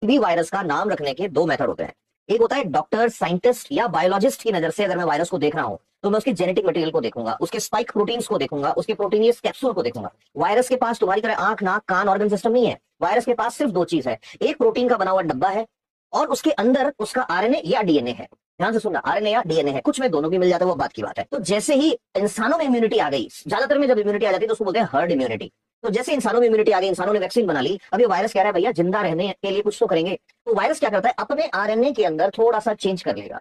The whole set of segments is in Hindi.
भी वायरस का नाम रखने के दो मेथड होते हैं। एक होता है डॉक्टर, साइंटिस्ट या बायोलॉजिस्ट की नजर से अगर मैं वायरस को देख रहा हूं तो मैं उसकी जेनेटिक मटेरियल को देखूंगा, उसके स्पाइक प्रोटीन्स को देखूंगा, उसके प्रोटीनियस कैप्सूल को देखूंगा। वायरस के पास तुम्हारी तरह आंख, नाक, कान, ऑर्गन सिस्टम नहीं है। वायरस के पास सिर्फ दो चीज है, एक प्रोटीन का बना हुआ डब्बा है और उसके अंदर उसका आरएनए या डीएनए है। ध्यान से सुनना, आरएनए या डीएनए है, कुछ में दोनों भी मिल जाता है, वो बात की बात है। तो जैसे ही इंसानों में इम्यूनिटी आ गई, ज्यादातर में जब इम्यूनिटी आ जाती है तो उसको बोलते हैं हर्ड इम्यूनिटी। तो जैसे इंसानों में इम्यूनिटी आ गई, इंसानों ने वैक्सीन बना ली, अब ये वायरस कह रहा है भैया जिंदा रहने के लिए कुछ तो करेंगे। तो वायरस क्या करता है, अपने आरएनए के अंदर थोड़ा सा चेंज कर लेगा।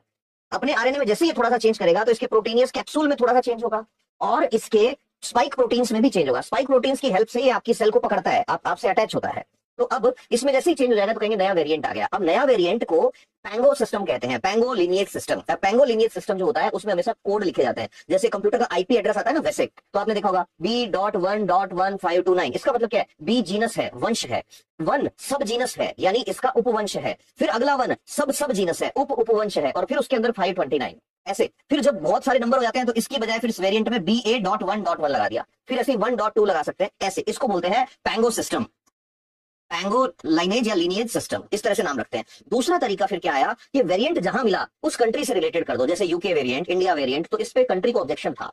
अपने आरएनए में जैसे ये थोड़ा सा चेंज करेगा तो इसके प्रोटीनियस कैप्सूल में थोड़ा सा चेंज होगा और इसके स्पाइक प्रोटीन्स में भी चेंज होगा। स्पाइक प्रोटीन्स की हेल्प से ये आपकी सेल को पकड़ता है, आपसे अटैच होता है। तो अब इसमें जैसे ही चेंज हो जाएगा तो कहेंगे नया वेरिएंट आ गया। अब नया वेरिएंट को पैंगो सिस्टम कहते हैं, पैंगो लिनिएज सिस्टम। पैंगो लिनिएज सिस्टम जो होता है उसमें हमेशा कोड लिखे जाते हैं, जैसे कंप्यूटर का आईपी एड्रेस आता है ना, वैसे। तो आपने देखा होगा B.1.1529, इसका मतलब क्या है, बी जीनस है, वंश है, वन सब जीनस है यानी इसका उपवंश है, फिर अगला वन सब सब जीनस है, उप उपवंश है, और फिर उसके अंदर 529 ऐसे। फिर जब बहुत सारे नंबर हो जाते हैं तो इसकी बजाय फिर इस वेरिएंट में BA.1.1 लगा दिया, फिर ऐसे 1.2 लगा सकते हैं, ऐसे। इसको बोलते हैं पैंगो सिस्टम, पैंगो लाइनेज या लीनिएज सिस्टम, इस तरह से नाम रखते हैं। दूसरा तरीका फिर क्या आया कि वेरिएंट जहां मिला उस कंट्री से रिलेटेड कर दो, जैसे यूके वेरिएंट, इंडिया वेरिएंट, तो इस पे कंट्री को ऑब्जेक्शन था।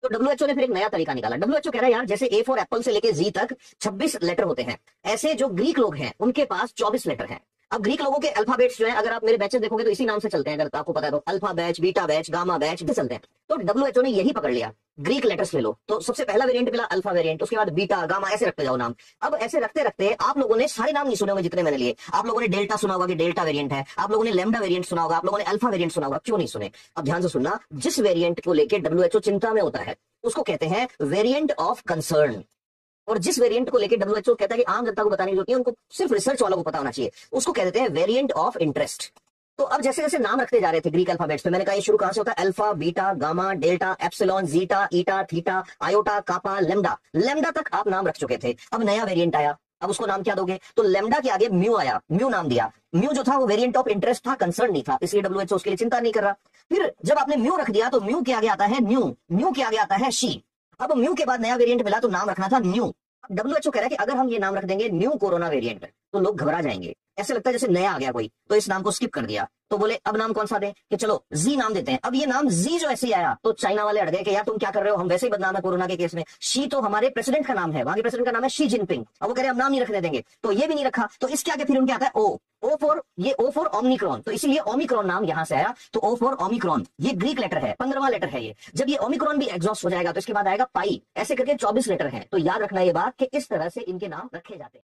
तो डब्ल्यूएचओ ने फिर एक नया तरीका निकाला। डब्ल्यूएचओ कह रहा है यार जैसे ए फॉर एप्पल से लेके जी तक 26 लेटर होते हैं, ऐसे जो ग्रीक लोग हैं उनके पास 24 लेटर हैं। अब ग्रीक लोगों के अल्फाबेट्स जो है, अगर आप मेरे बैचेस देखोगे तो इसी नाम से चलते हैं, अगर आपको पता है तो alpha batch, beta batch, gamma batch चलते हैं। तो डब्ल्यूएचओ ने यही पकड़ लिया, ग्रीक लेटर्स ले लो। तो सबसे पहला वेरिएंट मिला अल्फा वेरिएंट, उसके बाद बीटा, गामा, ऐसे रखते जाओ नाम। अब ऐसे रखते रखते आप लोगों ने सारे नाम नहीं सुने होंगे जितने मैंने लिए। आप लोगों ने डेल्टा सुना होगा कि डेल्टा वेरिएंट है, आप लोगों ने लैम्डा वेरिएंट सुना होगा, आप लोगों ने अल्फा वेरिएंट सुना होगा, क्यों नहीं सुने? अब ध्यान से सुनना, जिस वेरिएंट को लेकर डब्ल्यूएचओ चिंता में होता है उसको कहते हैं वेरिएंट ऑफ कंसर्न, और जिस वेरिएंट को लेकर डब्ल्यूएचओ कहता है कि आम जनता को बताने की जरूरत नहीं, उनको सिर्फ रिसर्च वालों को पता होना चाहिए, उसको कहते हैं वेरिएंट ऑफ इंटरेस्ट। तो अब जैसे जैसे नाम रखते जा रहे थे ग्रीक अल्फाबेट्स पे, मैंने कहा ये शुरू कहां से होता है, alpha, beta, gamma, delta, epsilon, zeta, eta, theta, iota, kappa, lambda, lambda तक आप नाम रख चुके थे। अब नया वेरिएंट आया, अब उसको नाम क्या दोगे? तो लेम्डा के आगे म्यू आया, म्यू नाम दिया। म्यू जो था वो वेरिएंट ऑफ इंटरेस्ट था, कंसर्न नहीं था, इसलिए डब्ल्यूएचओ उसके लिए चिंता नहीं कर रहा। फिर जब आपने म्यू रख दिया तो म्यू के आगे आता है न्यू, न्यू के आगे आता है शी। अब म्यू के बाद नया वेरिएंट मिला तो नाम रखना था न्यू। डब्ल्यूएचओ कह रहा है कि अगर हम ये नाम रख देंगे न्यू कोरोना वेरिएंट तो लोग घबरा जाएंगे, ऐसे लगता है जैसे नया आ गया कोई, तो इस नाम को स्किप कर दिया। तो बोले अब नाम कौन सा दें, कि चलो जी नाम देते हैं। अब ये नाम जी जो ऐसे ही आया तो चाइना वाले अड़ गए कि यार तुम क्या कर रहे हो, हम वैसे ही बदनाम है कोरोना के केस में। शी तो हमारे प्रेसिडेंट का नाम है, वहां के प्रेसिडेंट का नाम है शी जिनपिंग, अब वो कह रहे हैं हम नाम नहीं रखने देंगे, तो ये भी नहीं रखा। तो इसके आगे फिर उनके आता है ओ फॉर, ये ओ फॉर ओमिक्रॉन, तो इसीलिए ओमिक्रॉन नाम यहां से आया। तो ओ फॉर ओमिक्रॉन, ये ग्रीक लेटर है, 15वां लेटर है ये। जब ये ओमिक्रॉन भी एग्जॉस्ट हो जाएगा तो इसके बाद आएगा पाई, ऐसे करके 24 लेटर है। तो याद रखना ये बात कि इस तरह से इनके नाम रखे जाते हैं।